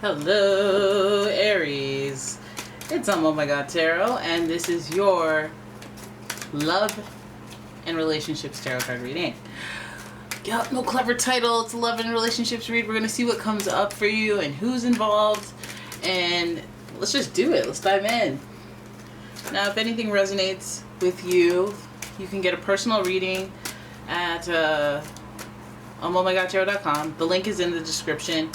Hello, Aries. It's umomgtarot, and this is your love and relationships tarot card reading. Yep, no clever title. It's a love and relationships read. We're going to see what comes up for you and who's involved, and let's just do it. Let's dive in. Now, if anything resonates with you, you can get a personal reading at umomgtarot.com. The link is in the description.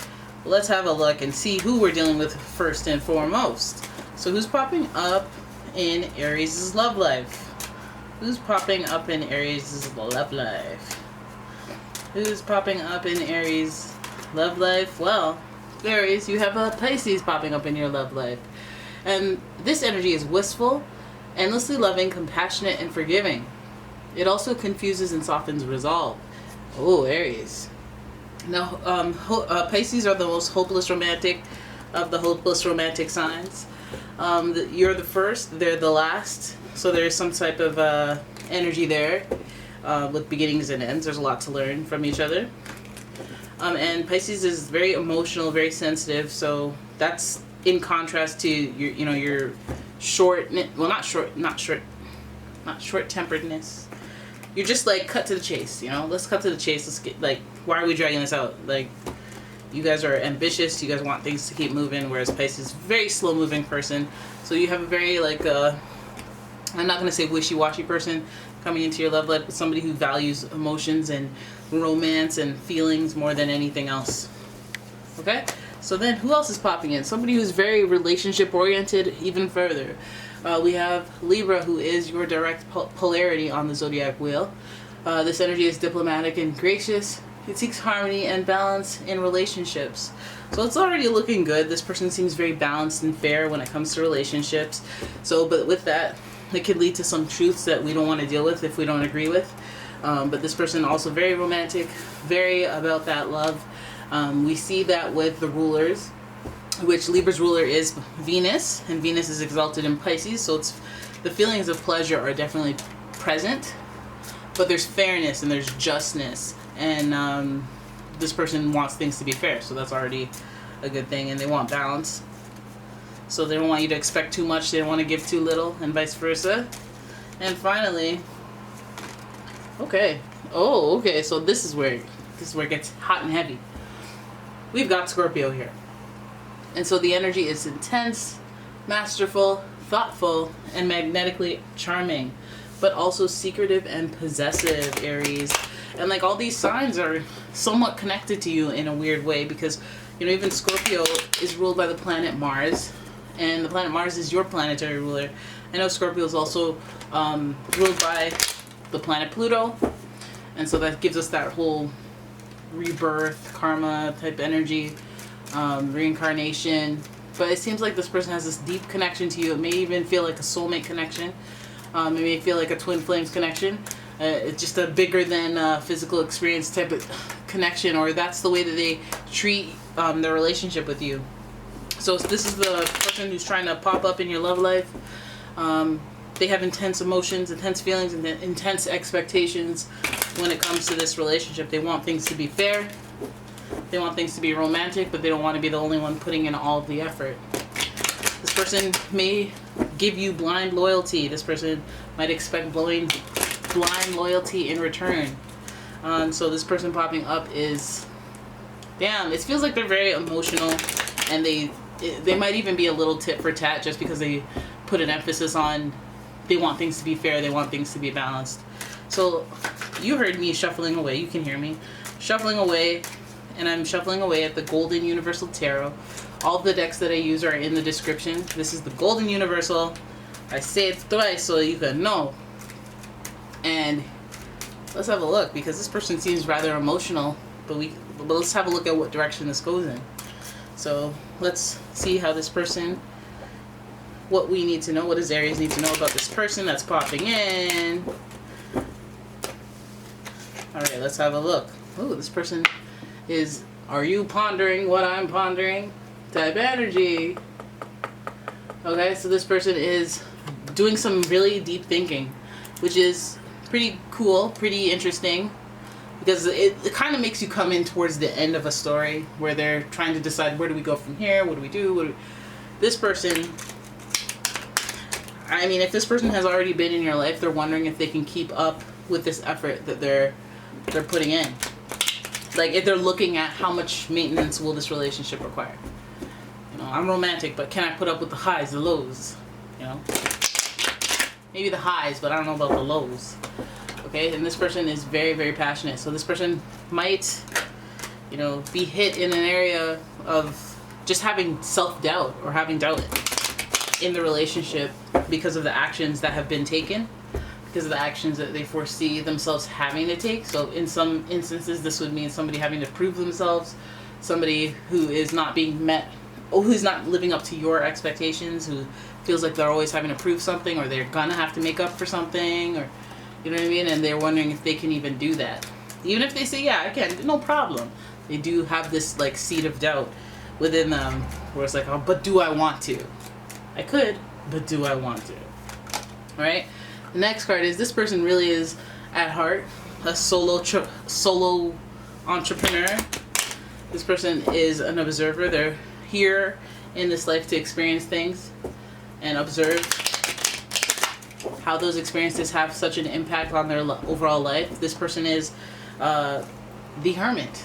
Let's have a look and see who we're dealing with first and foremost. So who's popping up in Aries' love life? Who's popping up in Aries' love life? Who's popping up in Aries' love life? Well, Aries, you have a Pisces popping up in your love life. And this energy is wistful, endlessly loving, compassionate, and forgiving. It also confuses and softens resolve. Oh, Aries. Now, Pisces are the most hopeless romantic of the hopeless romantic signs. You're the first, they're the last. So there's some type of energy there with beginnings and ends. There's a lot to learn from each other. And Pisces is very emotional, very sensitive. So that's in contrast to your short-temperedness. You're just like cut to the chase, let's cut to the chase. Let's get, like, why are we dragging this out? Like, you guys are ambitious, you guys want things to keep moving, whereas Pisces is a very slow moving person. So you have a very, like, I'm not going to say wishy-washy person coming into your love life, but somebody who values emotions and romance and feelings more than anything else. Okay? So then who else is popping in? Somebody who's very relationship oriented even further. We have Libra, who is your direct polarity on the zodiac wheel. This energy is diplomatic and gracious. It seeks harmony and balance in relationships. So it's already looking good. This person seems very balanced and fair when it comes to relationships. So, but with that, it could lead to some truths that we don't want to deal with if we don't agree with. But this person also very romantic, very about that love. We see that with the rulers, which Libra's ruler is Venus, and Venus is exalted in Pisces, so it's the feelings of pleasure are definitely present, but there's fairness and there's justness, and this person wants things to be fair, so that's already a good thing, and they want balance. So they don't want you to expect too much, they don't want to give too little, and vice versa. And finally, okay, so this is where it gets hot and heavy. We've got Scorpio here. And so the energy is intense, masterful, thoughtful, and magnetically charming, but also secretive and possessive, Aries. And like all these signs are somewhat connected to you in a weird way, because even Scorpio is ruled by the planet Mars, and the planet Mars is your planetary ruler. I know Scorpio is also ruled by the planet Pluto, and so that gives us that whole rebirth, karma type energy. Reincarnation, but it seems like this person has this deep connection to you. It may even feel like a soulmate connection. It may feel like a twin flames connection. It's just a bigger than physical experience type of connection, or that's the way that they treat their relationship with you. So this is the person who's trying to pop up in your love life. They have intense emotions, intense feelings, and intense expectations when it comes to this relationship. They want things to be fair. They want things to be romantic, but they don't want to be the only one putting in all of the effort. This person may give you blind loyalty. This person might expect blind loyalty in return. So this person popping up is, damn, it feels like they're very emotional, and they might even be a little tit for tat just because they put an emphasis on they want things to be fair, they want things to be balanced. So you heard me shuffling away. You can hear me shuffling away. And I'm shuffling away at the Golden Universal Tarot. All of the decks that I use are in the description. This is the Golden Universal. I say it twice so you can know. And let's have a look, because this person seems rather emotional, but let's have a look at what direction this goes in. So let's see how this person, what we need to know, what does Aries need to know about this person that's popping in. Alright, let's have a look. Ooh, this person is, are you pondering what I'm pondering type energy. Okay, so this person is doing some really deep thinking, which is pretty cool, pretty interesting. because it kind of makes you come in towards the end of a story where they're trying to decide, where do we go from here? What do we do? This person, I mean, if this person has already been in your life, they're wondering if they can keep up with this effort that they're putting in. Like, if they're looking at how much maintenance will this relationship require. You know, I'm romantic, but can I put up with the highs, the lows? You know, maybe the highs, but I don't know about the lows. Okay, and this person is very, very passionate. So this person might, you know, be hit in an area of just having self-doubt or having doubt in the relationship because of the actions that have been taken, because of the actions that they foresee themselves having to take. So in some instances, this would mean somebody having to prove themselves, somebody who is not being met, or who's not living up to your expectations, who feels like they're always having to prove something, or they're gonna have to make up for something, or you know what I mean? And they're wondering if they can even do that. Even if they say, yeah, I can, no problem. They do have this like seed of doubt within them where it's like, oh, but do I want to? I could, but do I want to? All right? The next card is, this person really is at heart a solo entrepreneur. This person is an observer. They're here in this life to experience things and observe how those experiences have such an impact on their overall life. This person is the hermit.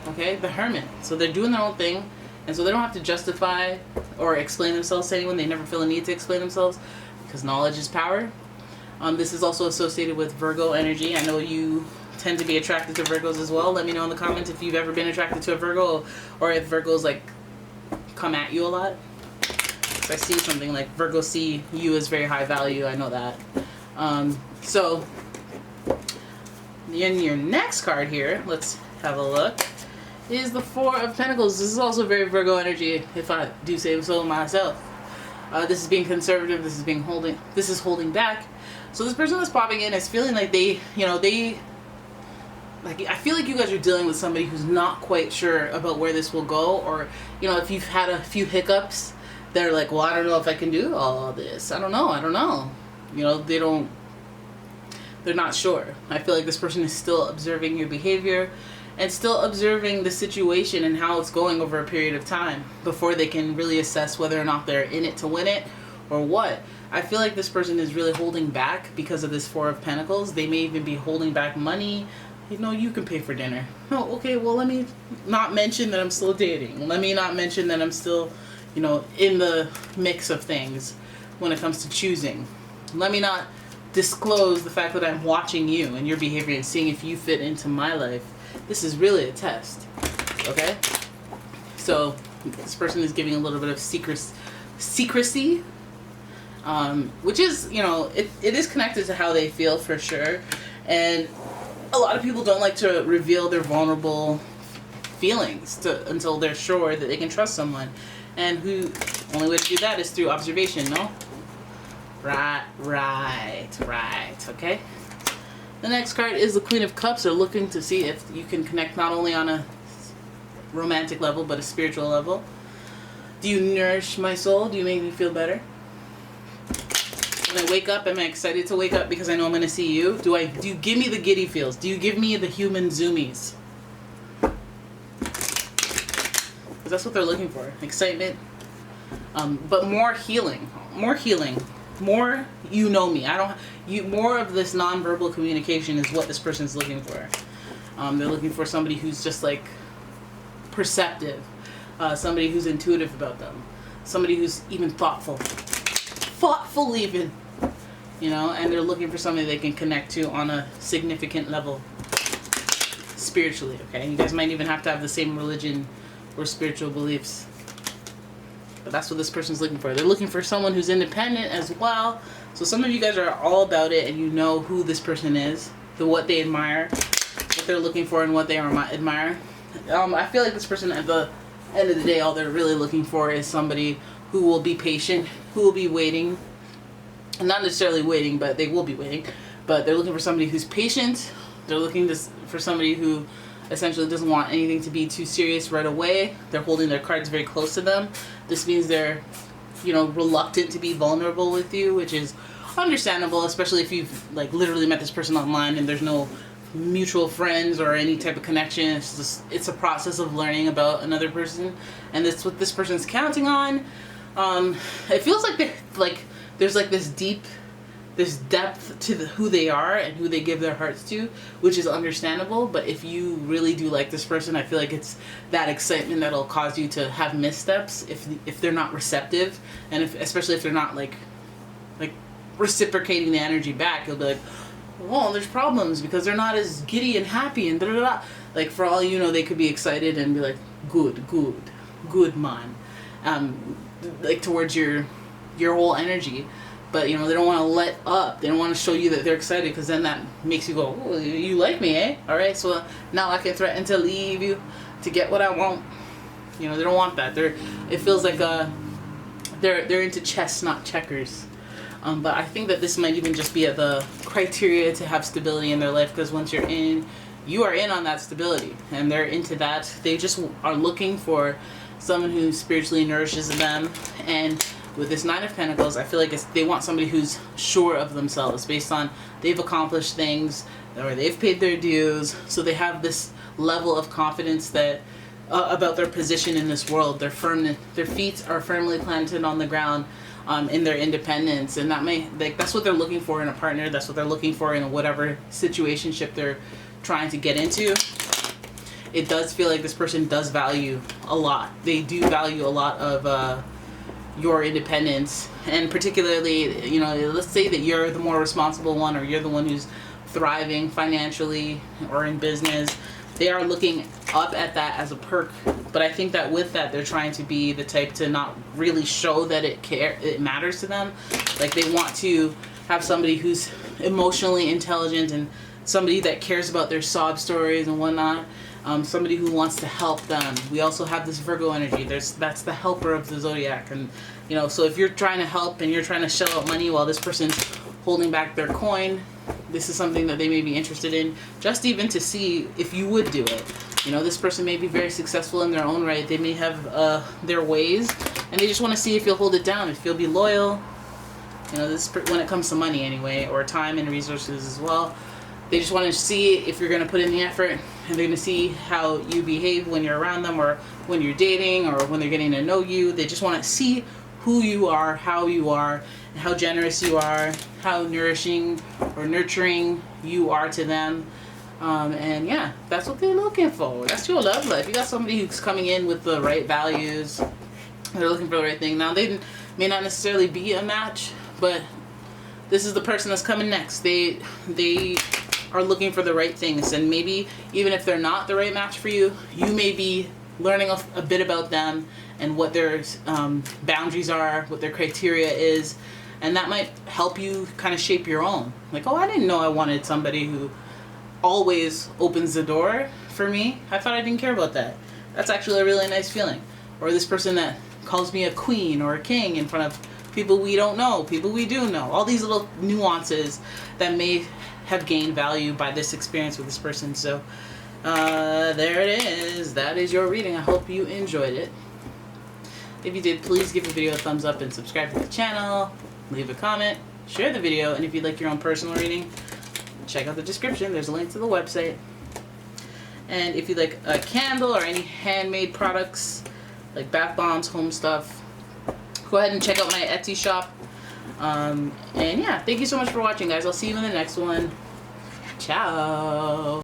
Okay, the hermit. So they're doing their own thing, and so they don't have to justify or explain themselves to anyone. They never feel a need to explain themselves because knowledge is power. This is also associated with Virgo energy. I know you tend to be attracted to Virgos as well. Let me know in the comments if you've ever been attracted to a Virgo, or if Virgos like come at you a lot. If I see something like Virgo see you as very high value, I know that. So in your next card here, let's have a look, is the Four of Pentacles. This is also very Virgo energy, if I do say so myself. This is being conservative. This is holding back. So this person that's popping in is feeling like I feel like you guys are dealing with somebody who's not quite sure about where this will go, or, you know, if you've had a few hiccups, they're like, well, I don't know if I can do all this. I don't know. You know, they're not sure. I feel like this person is still observing your behavior and still observing the situation and how it's going over a period of time before they can really assess whether or not they're in it to win it or what. I feel like this person is really holding back because of this Four of Pentacles. They may even be holding back money. You know, you can pay for dinner. Oh, okay, well, let me not mention that I'm still dating. Let me not mention that I'm still, you know, in the mix of things when it comes to choosing. Let me not disclose the fact that I'm watching you and your behavior and seeing if you fit into my life. This is really a test, okay? So this person is giving a little bit of secrecy, which is, you know, it is connected to how they feel for sure. And a lot of people don't like to reveal their vulnerable feelings until they're sure that they can trust someone. And only way to do that is through observation, no? Right, okay? The next card is the Queen of Cups. They're looking to see if you can connect not only on a romantic level, but a spiritual level. Do you nourish my soul? Do you make me feel better? When I wake up, am I excited to wake up because I know I'm going to see you? Do you give me the giddy feels? Do you give me the human zoomies? Because that's what they're looking for. Excitement. But more healing. More you know me. More of this nonverbal communication is what this person's looking for. They're looking for somebody who's just like perceptive, somebody who's intuitive about them, somebody who's even thoughtful even, you know, and they're looking for somebody they can connect to on a significant level spiritually, okay? You guys might even have to have the same religion or spiritual beliefs. But that's what this person's looking for. They're looking for someone who's independent as well. So some of you guys are all about it and you know who this person is, what they admire, what they're looking for, and what they admire. I feel like this person, at the end of the day, all they're really looking for is somebody who will be patient, who will be waiting. Not necessarily waiting, but they will be waiting. But they're looking for somebody who's patient. They're looking for somebody who essentially doesn't want anything to be too serious right away. They're holding their cards very close to them. This means they're, you know, reluctant to be vulnerable with you, which is understandable, especially if you've like literally met this person online and there's no mutual friends or any type of connection. It's a process of learning about another person, and that's what this person's counting on. It feels like there's like this depth to who they are and who they give their hearts to, which is understandable. But if you really do like this person, I feel like it's that excitement that'll cause you to have missteps if they're not receptive, and especially if they're not like reciprocating the energy back. You'll be like, well, there's problems because they're not as giddy and happy and da da da. Like, for all you know, they could be excited and be like, good man, like towards your whole energy. But, you know, they don't want to let up. They don't want to show you that they're excited, because then that makes you go, oh, you like me, eh? All right, so now I can threaten to leave you to get what I want. You know, they don't want that. It feels like they're into chess, not checkers. But I think that this might even just be the criteria to have stability in their life, because once you are in on that stability, and they're into that. They just are looking for someone who spiritually nourishes them. And with this Nine of Pentacles, I feel like they want somebody who's sure of themselves, based on they've accomplished things or they've paid their dues. So they have this level of confidence that about their position in this world. Their feet are firmly planted on the ground in their independence, and that's what they're looking for in a partner. That's what they're looking for in whatever situationship they're trying to get into. It does feel like this person does value a lot. They do value a lot of your independence, and particularly, you know, let's say that you're the more responsible one, or you're the one who's thriving financially or in business. They are looking up at that as a perk, but I think that with that, they're trying to be the type to not really show that it matters to them. Like, they want to have somebody who's emotionally intelligent, and somebody that cares about their sob stories and whatnot. Somebody who wants to help them. We also have this Virgo energy. That's the helper of the zodiac, and you know, so if you're trying to help and you're trying to shell out money while this person's holding back their coin, this is something that they may be interested in, just even to see if you would do it. You know, this person may be very successful in their own right. They may have their ways, and they just want to see if you'll hold it down, if you'll be loyal. You know, when it comes to money anyway, or time and resources as well. They just want to see if you're going to put in the effort, and they're going to see how you behave when you're around them, or when you're dating, or when they're getting to know you. They just want to see who you are, and how generous you are, how nourishing or nurturing you are to them. And yeah, that's what they're looking for. That's your love life. You got somebody who's coming in with the right values. They're looking for the right thing. Now, they may not necessarily be a match, but this is the person that's coming next. They are looking for the right things, and maybe even if they're not the right match for you, you may be learning a bit about them and what their boundaries are, what their criteria is, and that might help you kind of shape your own. Like, oh, I didn't know I wanted somebody who always opens the door for me. I thought I didn't care about that. That's actually a really nice feeling. Or this person that calls me a queen or a king in front of people we don't know, people we do know. All these little nuances that may have gained value by this experience with this person. So there it is. That is your reading. I hope you enjoyed it. If you did, please give the video a thumbs up and subscribe to the channel. Leave a comment, share the video, and if you'd like your own personal reading, check out the description. There's a link to the website. And if you'd like a candle or any handmade products like bath bombs, home stuff, go ahead and check out my Etsy shop. And yeah, thank you so much for watching, guys. I'll see you in the next one. Ciao.